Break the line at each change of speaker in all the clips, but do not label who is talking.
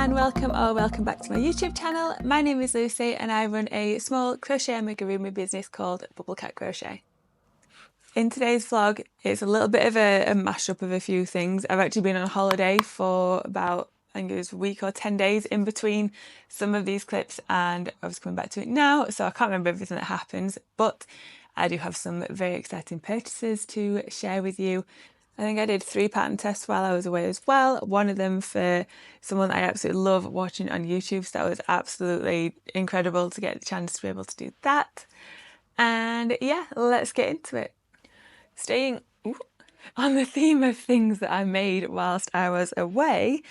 and welcome back to my YouTube channel. My name is Lucy and I run a small crochet amigurumi business called Bubble Cat Crochet. In today's vlog, it's a little bit of a mashup of a few things. I've actually been on holiday for about, I think it was a week or 10 days in between some of these clips, and I was coming back to it now, so I can't remember everything that happens, but I do have some very exciting purchases to share with you. I think I did 3 pattern tests while I was away as well. One of them for someone I absolutely love watching on YouTube, so that was absolutely incredible to get the chance to be able to do that. And yeah, let's get into it. Staying on the theme of things that I made whilst I was away,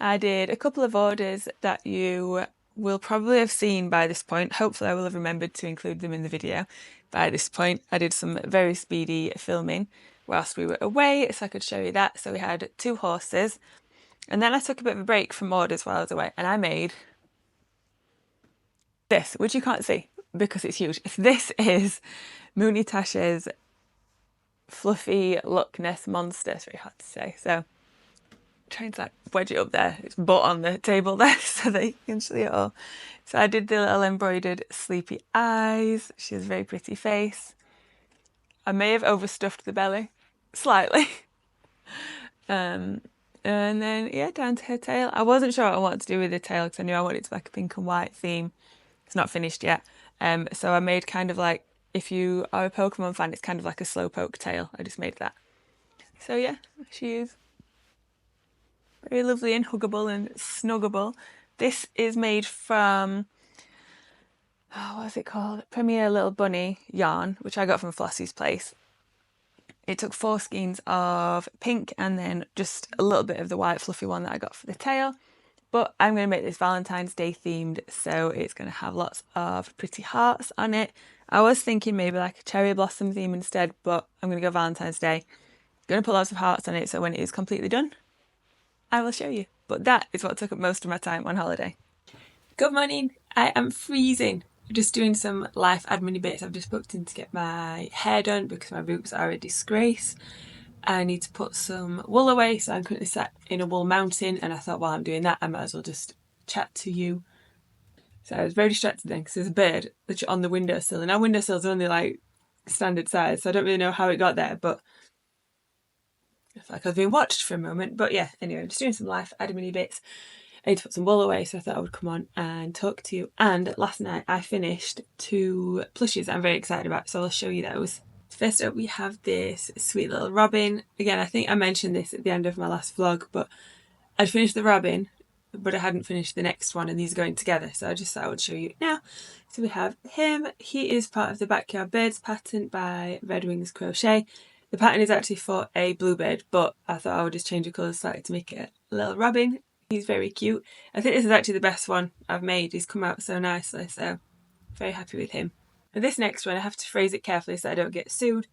I did a couple of orders that you will probably have seen by this point. Hopefully I will have remembered to include them in the video by this point. I did some very speedy filming whilst we were away, so I could show you that. So we had 2 horses, and then I took a bit of a break from orders while I was away, and I made this, which you can't see because it's huge. This is Mooney Tash's fluffy Loch Ness Monster. It's very hard to say, so I'm trying to like wedge it up there. It's butt on the table there so that you can see it all. So I did the little embroidered sleepy eyes. She has a very pretty face. I may have overstuffed the belly slightly. And then yeah, down to her tail. I wasn't sure what I wanted to do with the tail because I knew I wanted it to be like a pink and white theme. It's not finished yet. So I made kind of like, if you are a Pokemon fan, it's kind of like a slowpoke tail. I just made that. So yeah, she is very lovely and huggable and snuggable. This is made from, what's it called? Premier Little Bunny yarn, which I got from Flossie's place. It took 4 skeins of pink and then just a little bit of the white fluffy one that I got for the tail. But I'm going to make this Valentine's Day themed, so it's going to have lots of pretty hearts on it. I was thinking maybe like a cherry blossom theme instead, but I'm going to go Valentine's Day. Going to put lots of hearts on it, so when it is completely done, I will show you. But that is what took up most of my time on holiday. Good morning. I am freezing. Just doing some life admin bits. I've just booked in to get my hair done because my roots are a disgrace. I need to put some wool away, so I'm currently sat in a wool mountain, and I thought while I'm doing that I might as well just chat to you. So I was very distracted then because there's a bird literally on the windowsill, and our windowsills are only like standard size, so I don't really know how it got there, but I feel like I've been watched for a moment. But yeah, anyway, I'm just doing some life admin bits. I need to put some wool away, so I thought I would come on and talk to you. And last night I finished 2 plushies that I'm very excited about, so I'll show you those. First up, we have this sweet little robin. Again, I think I mentioned this at the end of my last vlog, but I'd finished the robin, but I hadn't finished the next one, and these are going together, so I just thought I would show you now. So we have him. He is part of the Backyard Birds pattern by Red Wings Crochet. The pattern is actually for a bluebird, but I thought I would just change the colours slightly to make it a little robin. He's very cute. I think this is actually the best one I've made. He's come out so nicely, so very happy with him. And this next one, I have to phrase it carefully so I don't get sued.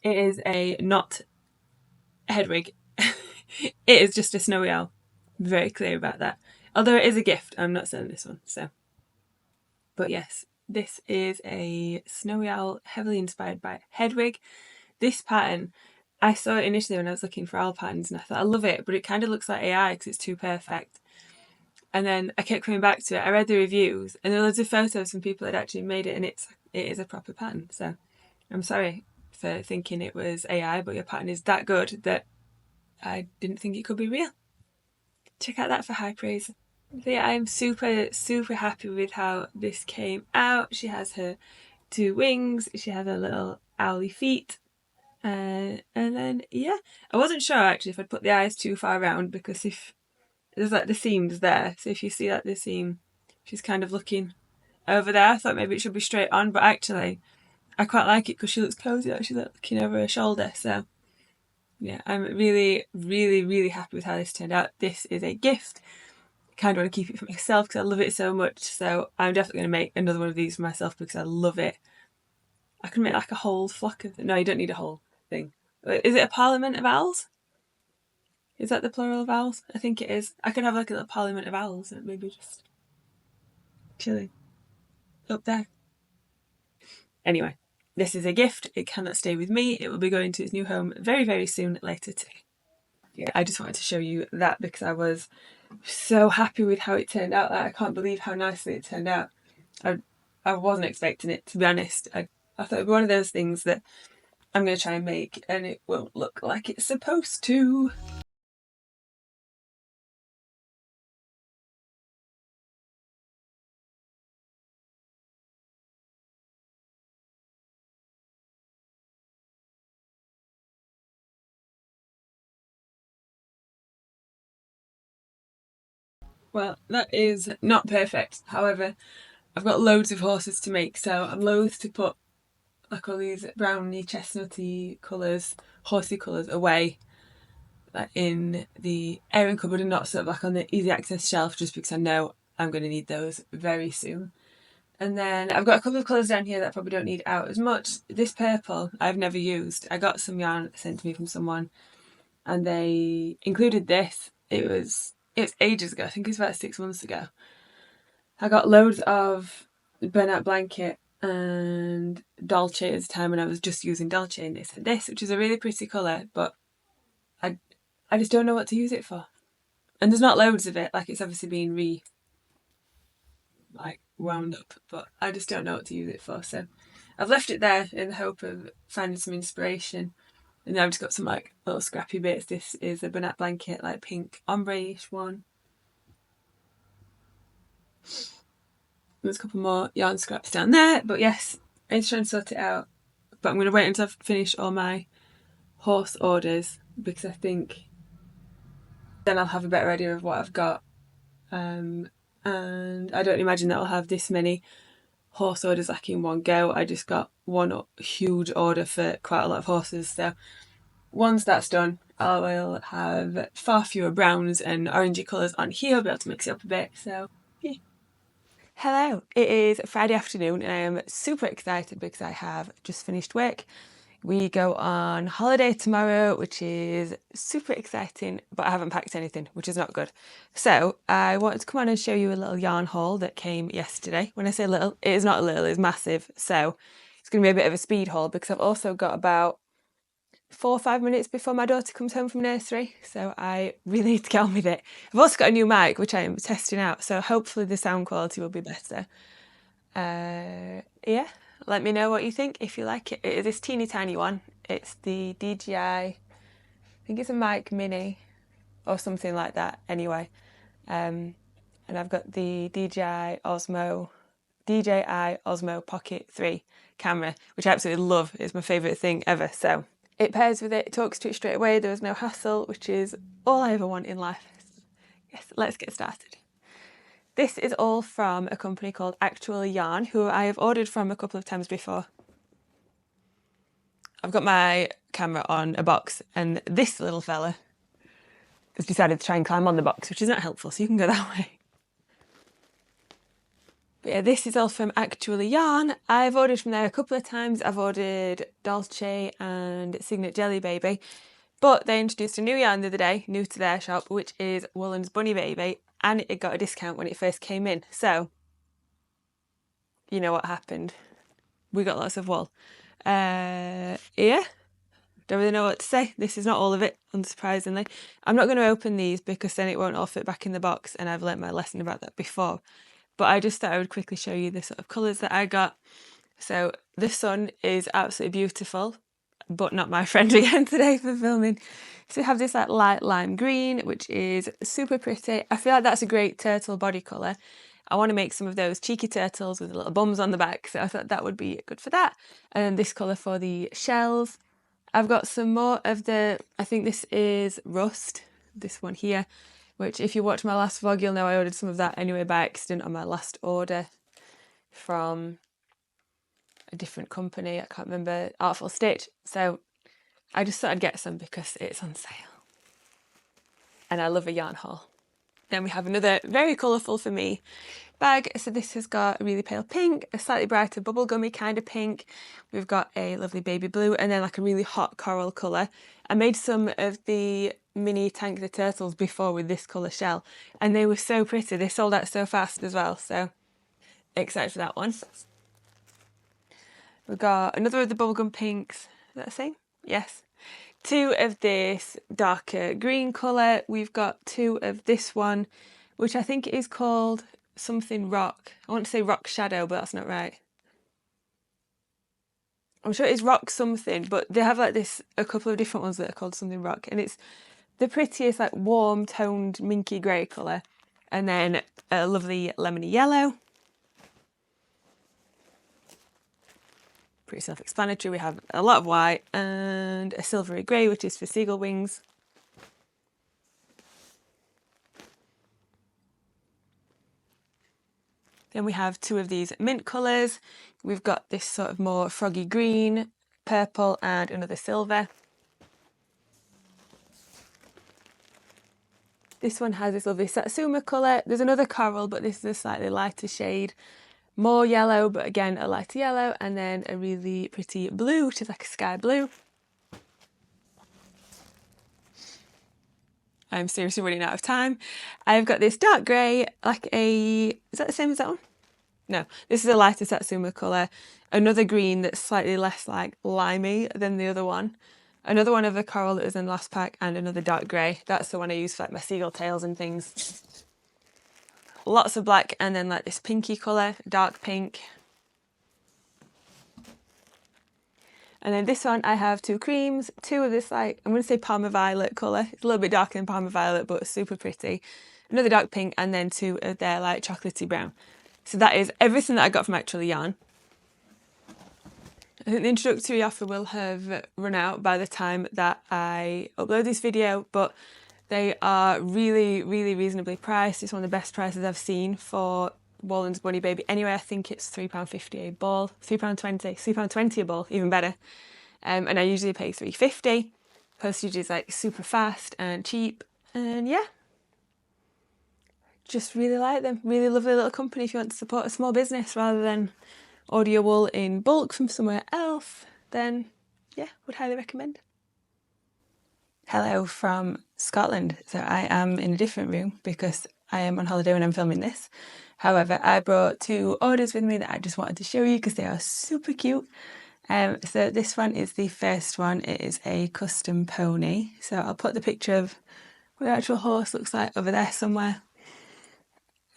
It is a not head wig. It is just a snowy owl. I'm very clear about that. Although it is a gift, I'm not selling this one, so. But yes, this is a snowy owl, heavily inspired by Hedwig. This pattern, I saw it initially when I was looking for owl patterns, and I thought I love it, but it kind of looks like AI because it's too perfect. And then I kept coming back to it. I read the reviews, and there were loads of photos from people that actually made it, and it is a proper pattern. So I'm sorry for thinking it was AI, but your pattern is that good that I didn't think it could be real. Check out that for high praise. So yeah, I'm super, super happy with how this came out. She has her 2 wings. She has her little owly feet. And then, yeah, I wasn't sure actually if I'd put the eyes too far around, because if there's like the seams there, so if you see like the seam, she's kind of looking over there. I thought maybe it should be straight on, but actually I quite like it because she looks cozy, like she's looking over her shoulder. So yeah, I'm really, really, really happy with how this turned out. This is a gift. I kind of want to keep it for myself because I love it so much, so I'm definitely going to make another one of these for myself because I love it. I can make like a whole flock of them. No, you don't need a whole thing. Is it a parliament of owls? Is that the plural of owls? I think it is. I could have like a little parliament of owls and maybe just chilling up there. Anyway, this is a gift. It cannot stay with me. It will be going to its new home very, very soon later today. Yeah, I just wanted to show you that because I was So happy with how it turned out. Like, I can't believe how nicely it turned out. I wasn't expecting it, to be honest. I thought it'd be one of those things that I'm going to try and make and it won't look like it's supposed to. Well, that is not perfect. However, I've got loads of horses to make, so I'm loath to put like all these browny, chestnutty colours, horsey colours away, like in the airing cupboard and not sort of like on the easy access shelf, just because I know I'm going to need those very soon. And then I've got a couple of colours down here that I probably don't need out as much. This purple I've never used. I got some yarn sent to me from someone and they included this. It was ages ago. I think it was about 6 months ago. I got loads of burnout blanket and Dolce at the time when I was just using Dolce, and they said this, which is a really pretty colour, but I just don't know what to use it for. And there's not loads of it, like it's obviously been wound up, but I just don't know what to use it for. So I've left it there in the hope of finding some inspiration. And then I've just got some like little scrappy bits. This is a burnout blanket, like pink ombre-ish one. There's a couple more yarn scraps down there, but yes, I need to try and sort it out. But I'm going to wait until I've finished all my horse orders, because I think then I'll have a better idea of what I've got. And I don't imagine that I'll have this many horse orders like in one go. I just got one huge order for quite a lot of horses. So once that's done, I will have far fewer browns and orangey colours on here. I'll be able to mix it up a bit. So yeah. Hello, it is Friday afternoon and I am super excited because I have just finished work. We go on holiday tomorrow, which is super exciting, but I haven't packed anything, which is not good. So I wanted to come on and show you a little yarn haul that came yesterday. When I say little, it is not little, it's massive. So it's going to be a bit of a speed haul because I've also got about 4 or 5 minutes before my daughter comes home from nursery, so I really need to get on with it. I've also got a new mic which I am testing out, so hopefully the sound quality will be better. Yeah, let me know what you think if you like it. It is this teeny tiny one. It's the DJI, I think it's a mic mini or something like that anyway. And I've got the DJI Osmo Pocket 3 camera, which I absolutely love. It's my favourite thing ever. So it pairs with it, talks to it straight away. There was no hassle, which is all I ever want in life. Yes, let's get started. This is all from a company called Actual Yarn, who I have ordered from a couple of times before. I've got my camera on a box and this little fella has decided to try and climb on the box, which is not helpful, so you can go that way. But yeah, this is all from Actual Yarn. I've ordered from there a couple of times. I've ordered Dolce and Signet Jelly Baby, but they introduced a new yarn the other day, new to their shop, which is Woolland's Bunny Baby, and it got a discount when it first came in. So, you know what happened. We got lots of wool. Yeah, don't really know what to say. This is not all of it, unsurprisingly. I'm not going to open these because then it won't all fit back in the box, and I've learnt my lesson about that before. But I just thought I would quickly show you the sort of colours that I got. So the sun is absolutely beautiful, but not my friend again today for filming. So we have this like light lime green, which is super pretty. I feel like that's a great turtle body colour. I want to make some of those cheeky turtles with little bums on the back, so I thought that would be good for that. And this colour for the shells. I've got some more of the, I think this is Rust, this one here, which if you watch my last vlog, you'll know I ordered some of that anyway by accident on my last order from a different company. I can't remember, Artful Stitch. So I just thought I'd get some because it's on sale. And I love a yarn haul. Then we have another very colourful for me bag. So this has got a really pale pink, a slightly brighter bubblegummy kind of pink. We've got a lovely baby blue and then like a really hot coral colour. I made some of the mini Tank the Turtles before with this colour shell and they were so pretty. They sold out so fast as well, so excited for that one. We've got another of the bubblegum pinks. Is that the same? Yes. 2 of this darker green colour. We've got 2 of this one, which I think is called something rock. I want to say rock shadow, but that's not right. I'm sure it's rock something, but they have like this, a couple of different ones that are called something rock, and it's the prettiest like warm toned minky grey colour, and then a lovely lemony yellow. Pretty self-explanatory. We have a lot of white and a silvery grey, which is for seagull wings. Then we have 2 of these mint colours. We've got this sort of more froggy green, purple, and another silver. This one has this lovely Satsuma colour. There's another coral, but this is a slightly lighter shade. More yellow, but again a lighter yellow, and then a really pretty blue, which is like a sky blue. I'm seriously running out of time. I've got this dark grey, like a... is that the same as that one? No, this is a lighter Satsuma colour. Another green that's slightly less like limey than the other one. Another one of the coral that was in the last pack, and another dark grey. That's the one I use for like my seagull tails and things. Lots of black, and then like this pinky colour, dark pink. And then this one I have 2 creams, 2 of this like, I'm going to say Parma Violet colour. It's a little bit darker than Parma Violet, but super pretty. Another dark pink, and then 2 of their like chocolatey brown. So that is everything that I got from Actually Yarn. I think the introductory offer will have run out by the time that I upload this video, but they are really, really reasonably priced. It's one of the best prices I've seen for Wallen's Bunny Baby. Anyway, I think it's £3.50 a ball, £3.20 a ball, even better. And I usually pay £3.50. Postage is like super fast and cheap. And yeah, just really like them. Really lovely little company if you want to support a small business rather than order your wool in bulk from somewhere else. Then yeah, would highly recommend. Hello from Scotland. So I am in a different room because I am on holiday when I'm filming this. However, I brought 2 orders with me that I just wanted to show you because they are super cute. So this one is the first one. It is a custom pony. So I'll put the picture of what the actual horse looks like over there somewhere.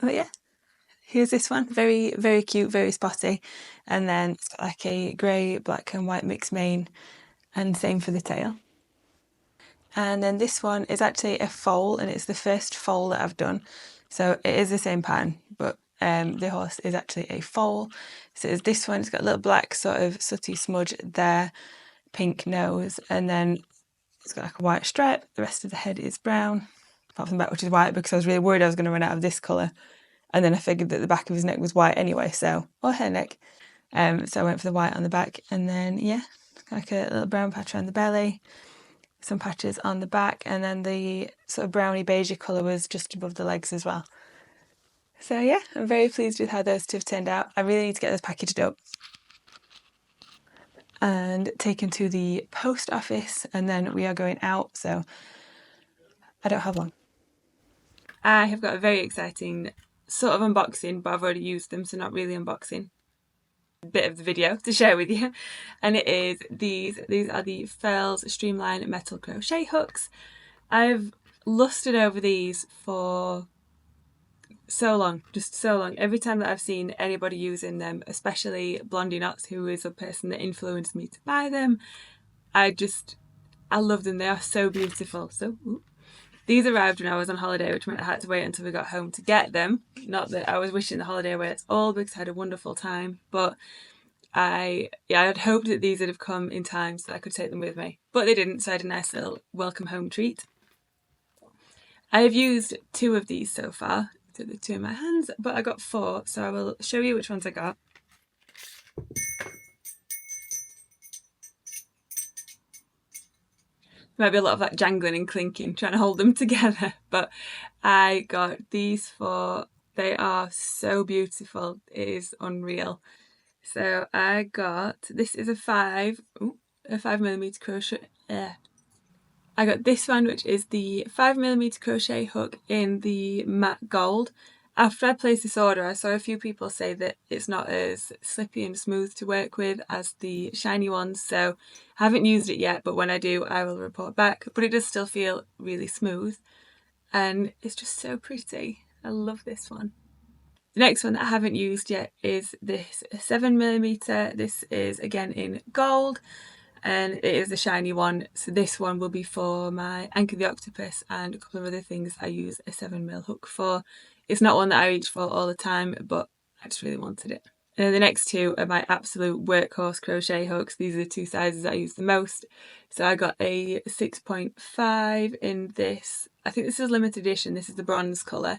But yeah, here's this one. Very, very cute, very spotty. And then it's got like a grey, black and white mixed mane, and same for the tail. And then this one is actually a foal, and it's the first foal that I've done. So it is the same pattern, but the horse is actually a foal. So it's this one. It's got a little black sort of sooty smudge there, pink nose, and then it's got like a white stripe. The rest of the head is brown, apart from the back, which is white, because I was really worried I was going to run out of this colour. And then I figured that the back of his neck was white anyway, so, or her neck. So I went for the white on the back, and then yeah, like a little brown patch around the belly, some patches on the back, and then the sort of browny beigey colour was just above the legs as well. So yeah, I'm very pleased with how those 2 have turned out. I really need to get those packaged up and taken to the post office, and then we are going out, so I don't have long. I have got a very exciting sort of unboxing, but I've already used them, so not really unboxing. Bit of the video to share with you, and it is these are the Furls Streamline metal crochet hooks. I've lusted over these for so long, just so long. Every time that I've seen anybody using them, especially Blondie Knots, who is a person that influenced me to buy them, I love them. They are so beautiful. So these arrived when I was on holiday, which meant I had to wait until we got home to get them. Not that I was wishing the holiday away at all, because I had a wonderful time, but I had hoped that these would have come in time so that I could take them with me, but they didn't, so I had a nice little welcome home treat. I have used 2 of these so far, so the 2 in my hands, but I got 4, so I will show you which ones I got. Might be a lot of like jangling and clinking, trying to hold them together, but I got these 4. They are so beautiful. It is unreal. So I got, this is a 5mm crochet. I got this one, which is the 5mm crochet hook in the matte gold, after I placed this order, I saw a few people say that it's not as slippy and smooth to work with as the shiny ones, so I haven't used it yet, but when I do, I will report back. But it does still feel really smooth, and it's just so pretty. I love this one. The next one that I haven't used yet is this 7mm. This is again in gold, and it is a shiny one, so this one will be for my Anchor the Octopus and a couple of other things I use a 7mm hook for. It's not one that I reach for all the time, but I just really wanted it. And then the next two are my absolute workhorse crochet hooks. These are the two sizes I use the most. So I got a 6.5 in this. I think this is limited edition. This is the bronze colour.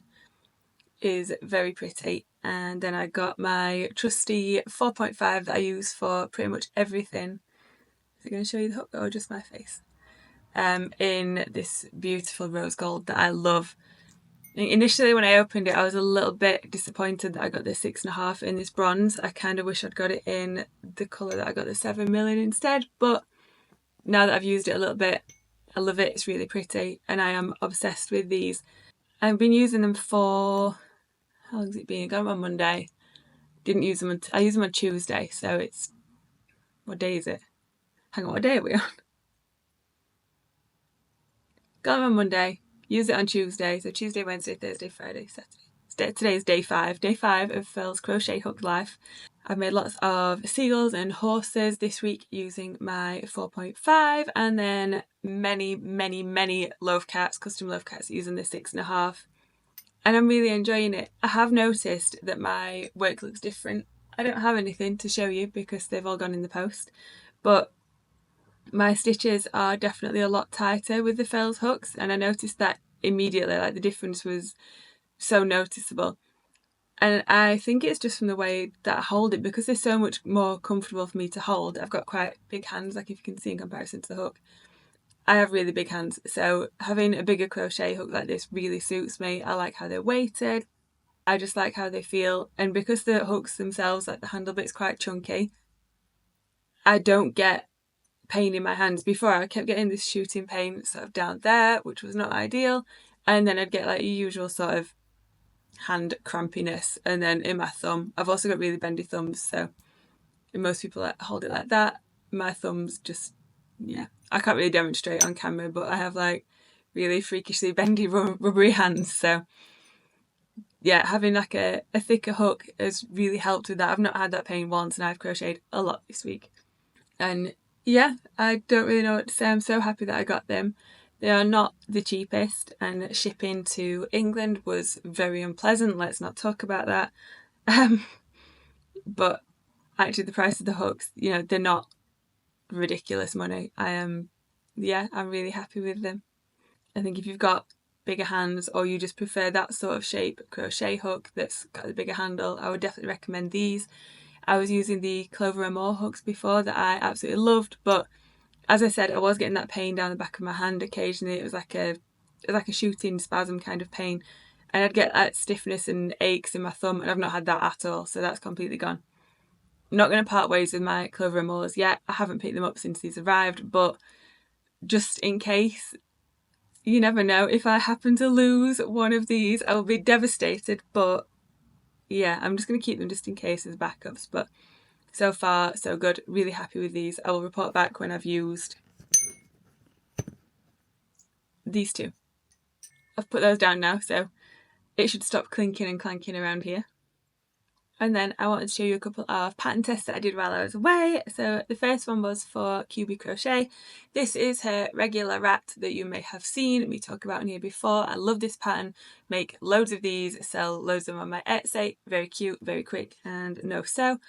Is very pretty. And then I got my trusty 4.5 that I use for pretty much everything. Is it going to show you the hook or just my face? In this beautiful rose gold that I love. Initially when I opened it, I was a little bit disappointed that I got the 6.5 in this bronze. I kind of wish I'd got it in the colour that I got the 7mm in instead, but now that I've used it a little bit, I love it. It's really pretty and I am obsessed with these. I've been using them for, how long has it been? I got them on Monday. Didn't use them I used them on Tuesday, so it's, what day is it? Hang on, what day are we on? Got them on Monday, used it on Tuesday, so Tuesday, Wednesday, Thursday, Friday, Saturday. Today's day 5 of Furls Crochet Hook Life. I've made lots of seagulls and horses this week using my 4.5, and then many loaf cats, custom loaf cats using the 6.5. And I'm really enjoying it. I have noticed that my work looks different. I don't have anything to show you because they've all gone in the post, but my stitches are definitely a lot tighter with the Furls hooks, and I noticed that immediately, like the difference was so noticeable. And I think it's just from the way that I hold it, because they're so much more comfortable for me to hold. I've got quite big hands, like if you can see in comparison to the hook. I have really big hands, so having a bigger crochet hook like this really suits me. I like how they're weighted. I just like how they feel, and because the hooks themselves, like the handle bit's quite chunky, I don't get pain in my hands. Before I kept getting this shooting pain sort of down there, which was not ideal, and then I'd get like a usual sort of hand crampiness, and then in my thumb. I've also got really bendy thumbs, so most people hold it like that. My thumbs just, yeah, I can't really demonstrate on camera, but I have like really freakishly bendy rubbery hands, so yeah, having like a thicker hook has really helped with that. I've not had that pain once, and I've crocheted a lot this week. And yeah, I don't really know what to say. I'm so happy that I got them. They are not the cheapest, and shipping to England was very unpleasant. Let's not talk about that. But actually the price of the hooks, you know, they're not ridiculous money. I'm really happy with them. I think if you've got bigger hands, or you just prefer that sort of shape crochet hook that's got the bigger handle, I would definitely recommend these. I was using the Clover and More hooks before that I absolutely loved, but as I said, I was getting that pain down the back of my hand occasionally. It was like a shooting spasm kind of pain, and I'd get that stiffness and aches in my thumb, and I've not had that at all, so that's completely gone. I'm not going to part ways with my Clover and Moors yet. I haven't picked them up since these arrived, but just in case, you never know. If I happen to lose one of these, I will be devastated, but yeah, I'm just going to keep them just in case as backups. But so far, so good. Really happy with these. I will report back when I've used these two. I've put those down now, so it should stop clinking and clanking around here. And then I wanted to show you a couple of pattern tests that I did while I was away. So the first one was for QB Crochet. This is her regular rat that you may have seen me talk about in here before. I love this pattern. Make loads of these, sell loads of them on my Etsy. Very cute, very quick, and no sew.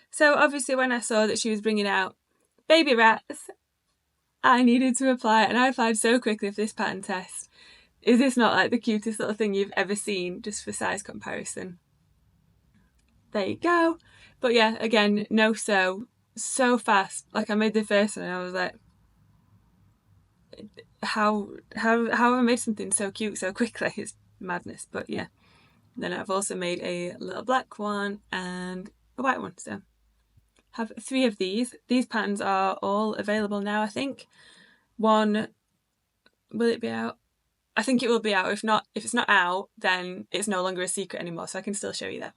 So obviously when I saw that she was bringing out baby rats, I needed to apply, and I applied so quickly for this pattern test. Is this not like the cutest little thing you've ever seen, just for size comparison? There you go. But yeah, again, no sew, so fast. Like I made the first one and I was like, how have I made something so cute so quickly? It's madness. But yeah, then I've also made a little black one and a white one. So have 3 of these. These patterns are all available now, I think. One, will it be out? I think it will be out. If it's not out, then it's no longer a secret anymore, so I can still show you that.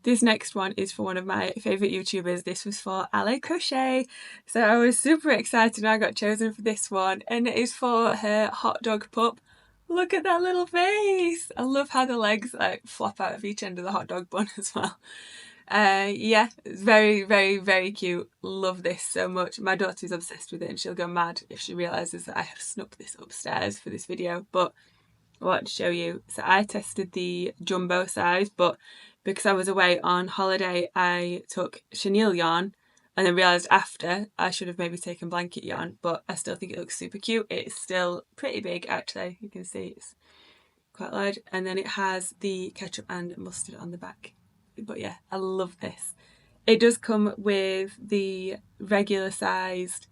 This next one is for one of my favourite YouTubers. This was for Ale Crochet. So I was super excited when I got chosen for this one, and it is for her hot dog pup. Look at that little face! I love how the legs like flop out of each end of the hot dog bun as well. Yeah, it's very, very, very cute. Love this so much. My daughter's obsessed with it and she'll go mad if she realises that I have snuck this upstairs for this video, but I wanted to show you. So I tested the jumbo size, but because I was away on holiday, I took chenille yarn and then realised after I should have maybe taken blanket yarn, but I still think it looks super cute. It's still pretty big actually, you can see it's quite large, and then it has the ketchup and mustard on the back. But yeah, I love this. It does come with the regular sized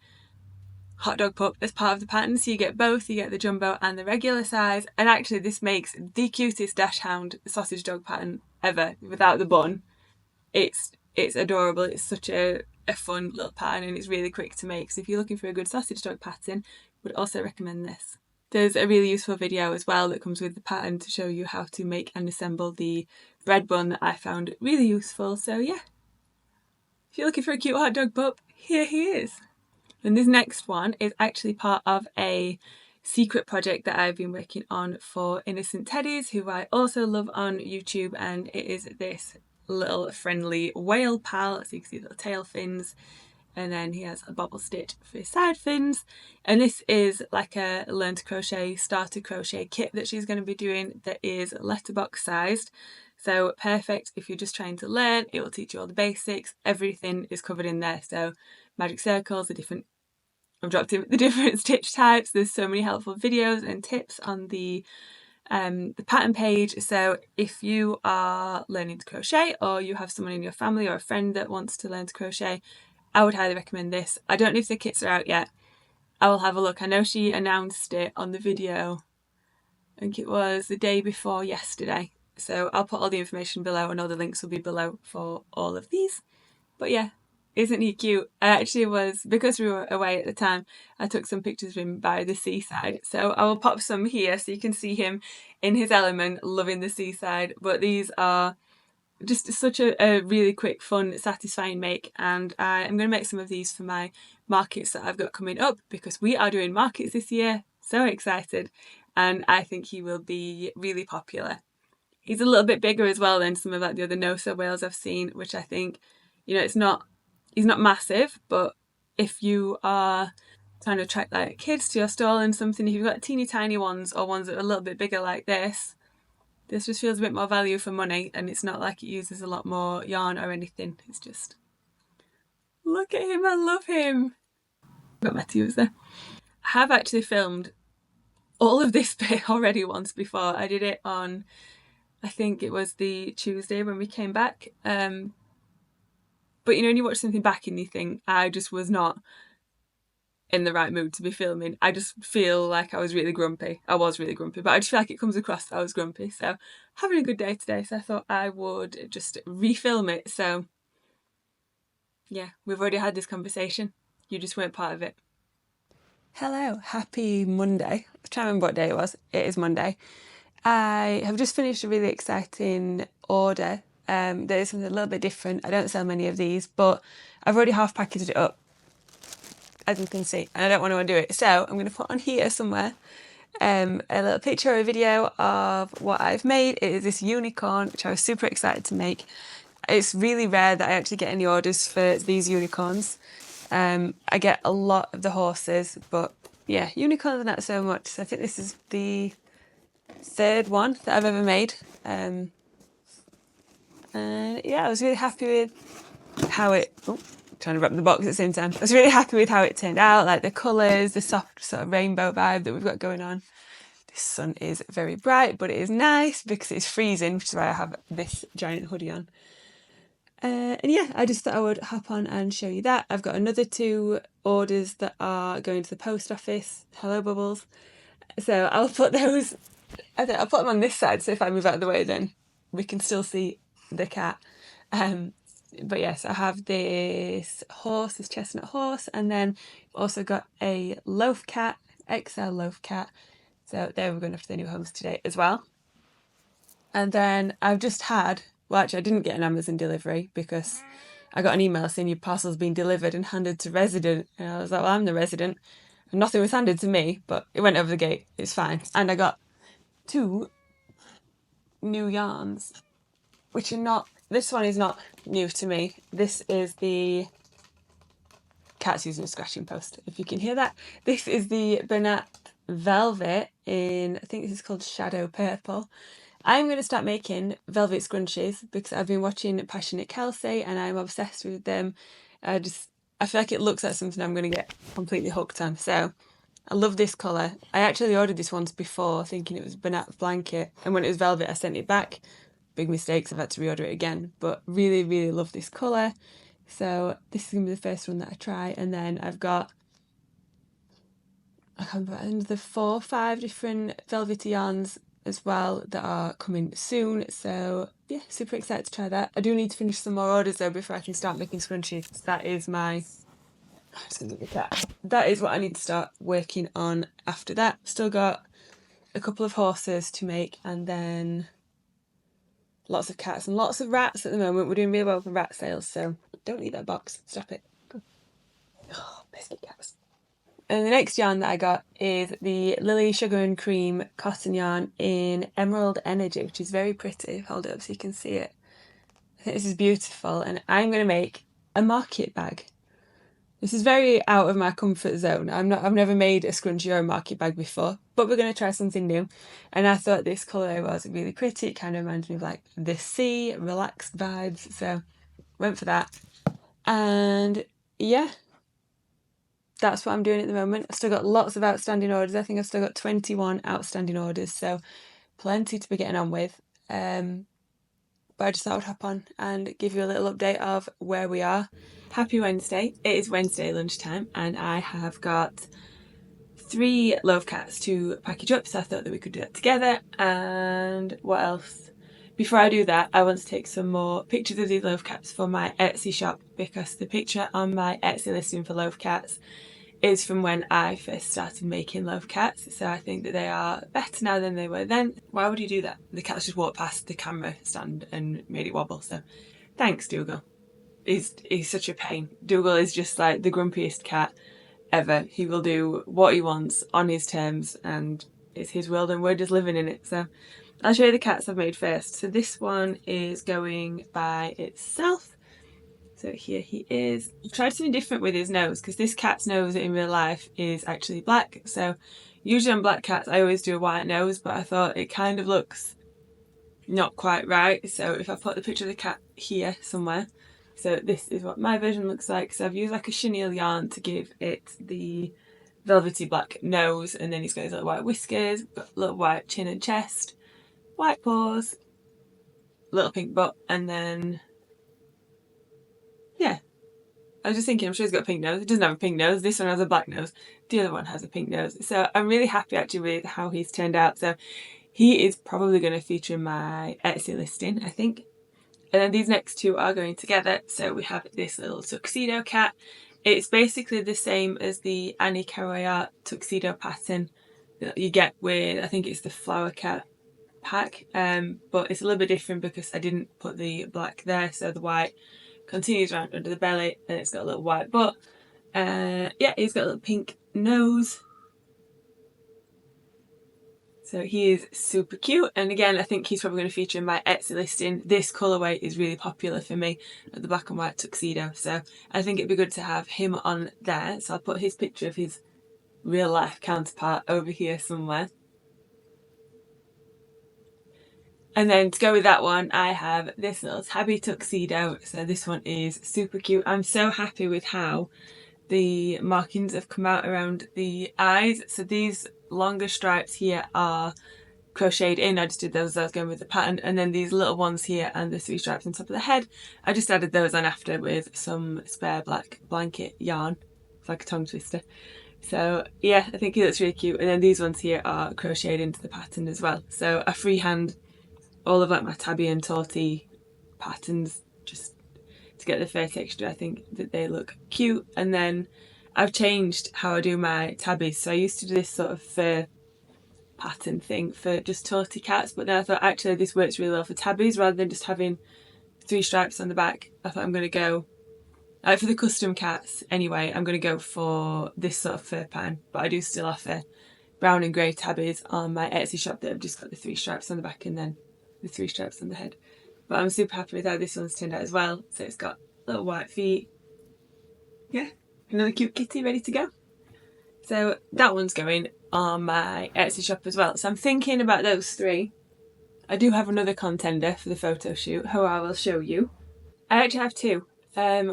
hot dog pup as part of the pattern, so you get both. You get the jumbo and the regular size, and actually this makes the cutest dash hound sausage dog pattern ever without the bun. It's adorable. It's such a fun little pattern, and it's really quick to make, so if you're looking for a good sausage dog pattern, would also recommend this. There's a really useful video as well that comes with the pattern to show you how to make and assemble the bread bun that I found really useful. So yeah, if you're looking for a cute hot dog pup, here he is. And this next one is actually part of a secret project that I've been working on for Innocent Teddies, who I also love on YouTube, and it is this little friendly whale pal. So you can see little tail fins, and then he has a bobble stitch for his side fins, and this is like a learn to crochet starter crochet kit that she's going to be doing that is letterbox sized, so perfect if you're just trying to learn. It will teach you all the basics. Everything is covered in there, so magic circles, I've dropped in the different stitch types. There's so many helpful videos and tips on the pattern page, so if you are learning to crochet or you have someone in your family or a friend that wants to learn to crochet, I would highly recommend this. I don't know if the kits are out yet. I will have a look. I know she announced it on the video, I think it was the day before yesterday, so I'll put all the information below and all the links will be below for all of these. But yeah, isn't he cute? I actually was, because we were away at the time, I took some pictures of him by the seaside, so I will pop some here so you can see him in his element, loving the seaside. But these are just such a really quick, fun, satisfying make, and I am going to make some of these for my markets that I've got coming up, because we are doing markets this year. So excited, and I think he will be really popular. He's a little bit bigger as well than some of like the other no-sew whales I've seen, which I think, you know, he's not massive, but if you are trying to attract like kids to your stall and something, if you've got teeny tiny ones or ones that are a little bit bigger like this just feels a bit more value for money, and it's not like it uses a lot more yarn or anything. It's just, look at him, I love him. Got my tears there. I have actually filmed all of this bit already once before. I did it on, I think it was the Tuesday when we came back. But you know, when you watch something back and you think, I just was not in the right mood to be filming. I just feel like I was really grumpy. I was really grumpy, but I just feel like it comes across that I was grumpy. So having a good day today, so I thought I would just refilm it. So yeah, we've already had this conversation. You just weren't part of it. Hello, happy Monday. I can't remember what day it was. It is Monday. I have just finished a really exciting order. There is something a little bit different. I don't sell many of these, but I've already half packaged it up, as you can see, and I don't want to undo it. So I'm going to put on here somewhere a little picture or a video of what I've made. It is this unicorn, which I was super excited to make. It's really rare that I actually get any orders for these unicorns. I get a lot of the horses, but yeah, unicorns not so much. So I think this is the third one that I've ever made. Yeah, I was really happy with how it... trying to wrap the box at the same time. I was really happy with how it turned out, like the colours, the soft sort of rainbow vibe that we've got going on. This sun is very bright, but it is nice because it's freezing, which is why I have this giant hoodie on. And yeah, I just thought I would hop on and show you that. I've got another 2 orders that are going to the post office. Hello, Bubbles. So I'll put those... I'll put them on this side, so if I move out of the way then we can still see the cat. But yes, I have this horse, this chestnut horse, and then also got a loaf cat, XL loaf cat. So they were going off to their new homes today as well. And then I've just had, well actually I didn't get an Amazon delivery because I got an email saying your parcel's been delivered and handed to resident. And I was like, well, I'm the resident. And nothing was handed to me, but it went over the gate. It's fine. And I got 2 new yarns, which are not, this one is not new to me. This is the, cat's using a scratching post, if you can hear that. This is the Bernat Velvet in, I think this is called Shadow Purple. I'm going to start making velvet scrunchies because I've been watching Passionate Kelsey and I'm obsessed with them. I feel like it looks like something I'm going to get completely hooked on. So I love this colour. I actually ordered this once before thinking it was Bernat Blanket, and when it was velvet I sent it back. Big mistakes, I've had to reorder it again, but really, really love this colour. So this is going to be the first one that I try, and then I've got, I can't remember, another 4 or 5 different velvety yarns as well that are coming soon. So yeah, super excited to try that. I do need to finish some more orders though before I can start making scrunchies. That is my, that is what I need to start working on after that. Still got a couple of horses to make, and then lots of cats and lots of rats at the moment. We're doing really well with rat sales, so don't eat that box. Stop it. Oh, pesky cats. And the next yarn that I got is the Lily Sugar and Cream cotton yarn in Emerald Energy, which is very pretty. Hold it up so you can see it. I think this is beautiful, and I'm going to make a market bag. This is very out of my comfort zone. I've never made a scrunchie or a market bag before, but we're going to try something new. And I thought this colour was really pretty. It kind of reminds me of like the sea, relaxed vibes. So went for that. And yeah, that's what I'm doing at the moment. I've still got lots of outstanding orders. I think I've still got 21 outstanding orders, so plenty to be getting on with. But I just thought I'd hop on and give you a little update of where we are. Happy Wednesday. It is Wednesday lunchtime and I have got 3 loaf cats to package up, so I thought that we could do that together. And what else? Before I do that, I want to take some more pictures of these loaf cats for my Etsy shop, because the picture on my Etsy listing for loaf cats is from when I first started making loaf cats, so I think that they are better now than they were then. Why would you do that? The cats just walked past the camera stand and made it wobble, so thanks Dougal. He's such a pain. Dougal is just like the grumpiest cat ever. He will do what he wants on his terms and it's his world and we're just living in it. So I'll show you the cats I've made first. So this one is going by itself. So here he is. I've tried something different with his nose because this cat's nose in real life is actually black. So usually on black cats I always do a white nose, but I thought it kind of looks not quite right. So if I put the picture of the cat here somewhere, so this is what my version looks like. So I've used like a chenille yarn to give it the velvety black nose, and then he's got his little white whiskers, got a little white chin and chest, white paws, little pink butt, and then yeah, I was just thinking, I'm sure he's got a pink nose. He doesn't have a pink nose. This one has a black nose. The other one has a pink nose. So I'm really happy actually with how he's turned out. So he is probably going to feature in my Etsy listing, I think. And then these next 2 are going together. So we have this little tuxedo cat. It's basically the same as the Annie Carroyart tuxedo pattern that you get with, I think it's the Flower Cat pack. But it's a little bit different because I didn't put the black there. So the white continues around under the belly and it's got a little white butt. Yeah, he's got a little pink nose. So he is super cute, and again I think he's probably going to feature in my Etsy listing. This colourway is really popular for me, the black and white tuxedo, so I think it'd be good to have him on there. So I'll put his picture of his real life counterpart over here somewhere. And then to go with that one, I have this little tabby tuxedo. So this one is super cute. I'm so happy with how the markings have come out around the eyes. So these longer stripes here are crocheted in. I just did those as I was going with the pattern. And then these little ones here and the 3 stripes on top of the head, I just added those on after with some spare black blanket yarn. It's like a tongue twister. So yeah, I think he looks really cute. And then these ones here are crocheted into the pattern as well. So I freehand all of like my tabby and torty patterns just to get the fur texture. I think that they look cute. And then I've changed how I do my tabbies. So I used to do this sort of fur pattern thing for just totally cats, but then I thought actually this works really well for tabbies rather than just having 3 stripes on the back. I thought I'm going to go, for the custom cats anyway, I'm going to go for this sort of fur pattern, but I do still offer brown and grey tabbies on my Etsy shop that have just got the 3 stripes on the back and then the 3 stripes on the head. But I'm super happy with how this one's turned out as well. So it's got little white feet. Yeah, another cute kitty ready to go. So that one's going on my Etsy shop as well. So I'm thinking about those 3. I do have another contender for the photo shoot, who I will show you. I actually have 2.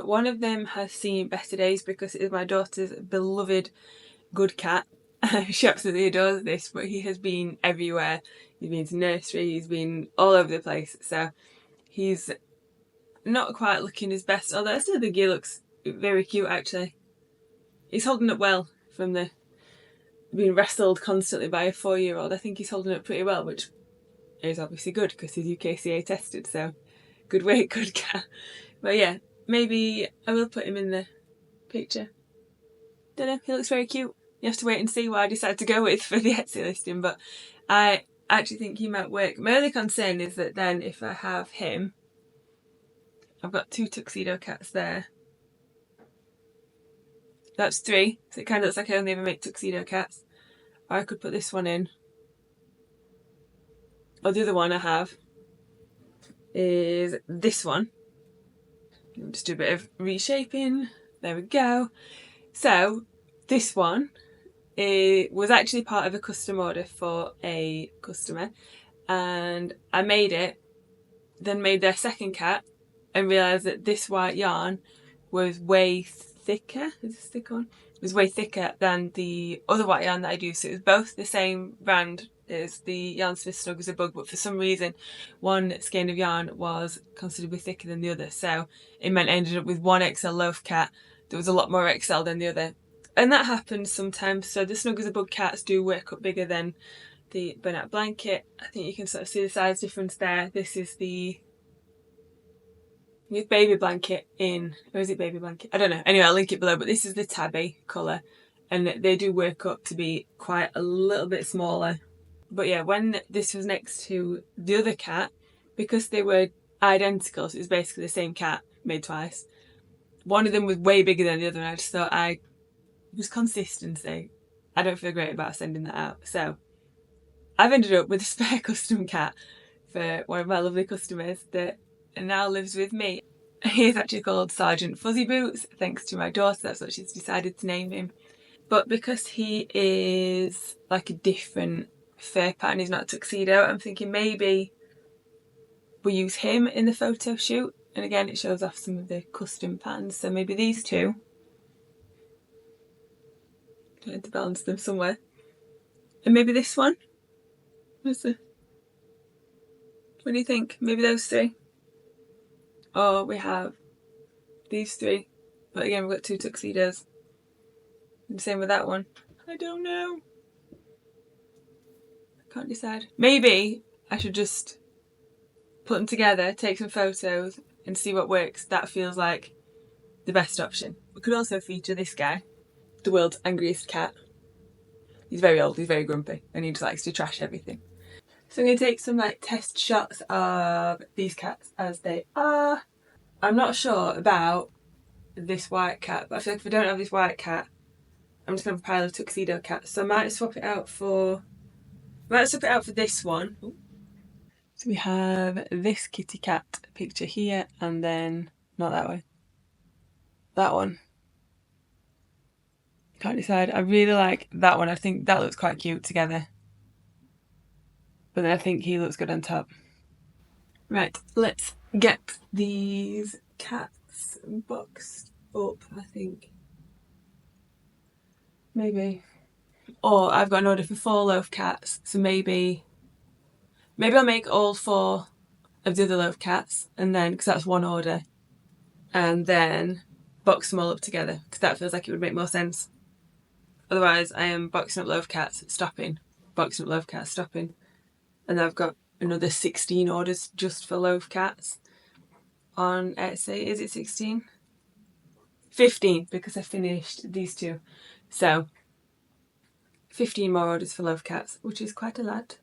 One of them has seen better days because it is my daughter's beloved good cat. She absolutely adores this, but he has been everywhere. He's been to nursery, he's been all over the place. So he's not quite looking his best, although I still think he looks very cute actually. He's holding up well from the being wrestled constantly by a 4-year-old. I think he's holding up pretty well, which is obviously good because he's UKCA tested, so good weight, good cat. But yeah, maybe I will put him in the picture. Don't know, he looks very cute. You have to wait and see what I decide to go with for the Etsy listing, but I actually think he might work. My only concern is that then if I have him, I've got 2 tuxedo cats there. That's 3, so it kind of looks like I only ever make tuxedo cats. Or I could put this one in. Or the other one I have is this one. I'll just do a bit of reshaping. There we go. So this one was actually part of a custom order for a customer, and I made it, then made their second cat and realised that this white yarn was way thicker. Is this thick one? It was way thicker than the other white yarn that I do. So it was both the same brand as the Yarnsmith Snug as a Bug, but for some reason one skein of yarn was considerably thicker than the other. So it meant I ended up with one XL loaf cat that was a lot more XL than the other. And that happens sometimes. So the Snug as a Bug cats do work up bigger than the burnout blanket. I think you can sort of see the size difference there. This is the baby blanket in, or is it baby blanket? I don't know. Anyway, I'll link it below, but this is the tabby colour. And they do work up to be quite a little bit smaller. But yeah, when this was next to the other cat, because they were identical, so it was basically the same cat made twice, one of them was way bigger than the other, and I just thought it was consistency. I don't feel great about sending that out. So I've ended up with a spare custom cat for one of my lovely customers that now lives with me. He's actually called Sergeant Fuzzy Boots, thanks to my daughter. That's what she's decided to name him. But because he is like a different fur pattern, he's not a tuxedo, I'm thinking maybe we use him in the photo shoot. And again, it shows off some of the custom patterns. So maybe these 2. I had to balance them somewhere. And maybe this one. What do you think? Maybe those 3? Or we have these 3. But again, we've got 2 tuxedos. And same with that one. I don't know. I can't decide. Maybe I should just put them together, take some photos and see what works. That feels like the best option. We could also feature this guy, the world's angriest cat. He's very old, he's very grumpy, and he just likes to trash everything. So I'm going to take some like test shots of these cats as they are. I'm not sure about this white cat, but I feel like if I don't have this white cat, I'm just going to have a pile of tuxedo cats. So I might swap it out for this one. So we have this kitty cat picture here, and then not that way. That one. Can't decide. I really like that one. I think that looks quite cute together. But then I think he looks good on top. Right, let's get these cats boxed up, I think. Maybe. Or I've got an order for 4 loaf cats, so maybe I'll make all 4 of the other loaf cats, and then, because that's one order, and then box them all up together, because that feels like it would make more sense. Otherwise, I am boxing up loaf cats, stopping, boxing up loaf cats, stopping. And then I've got another 16 orders just for loaf cats on Etsy. Is it 16? 15, because I finished these 2. So 15 more orders for Loaf Cats, which is quite a lot.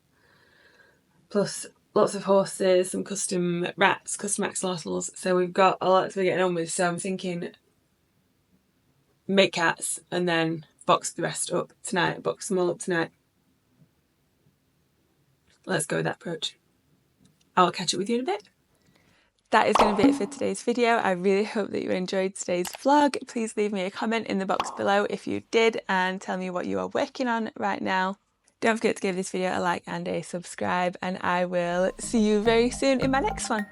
Plus lots of horses, some custom rats, custom axolotls. So we've got a lot to be getting on with. So I'm thinking make cats and then box the rest up tonight, box them all up tonight. Let's go with that approach. I'll catch up with you in a bit. That is going to be it for today's video. I really hope that you enjoyed today's vlog. Please leave me a comment in the box below if you did and tell me what you are working on right now. Don't forget to give this video a like and a subscribe, and I will see you very soon in my next one.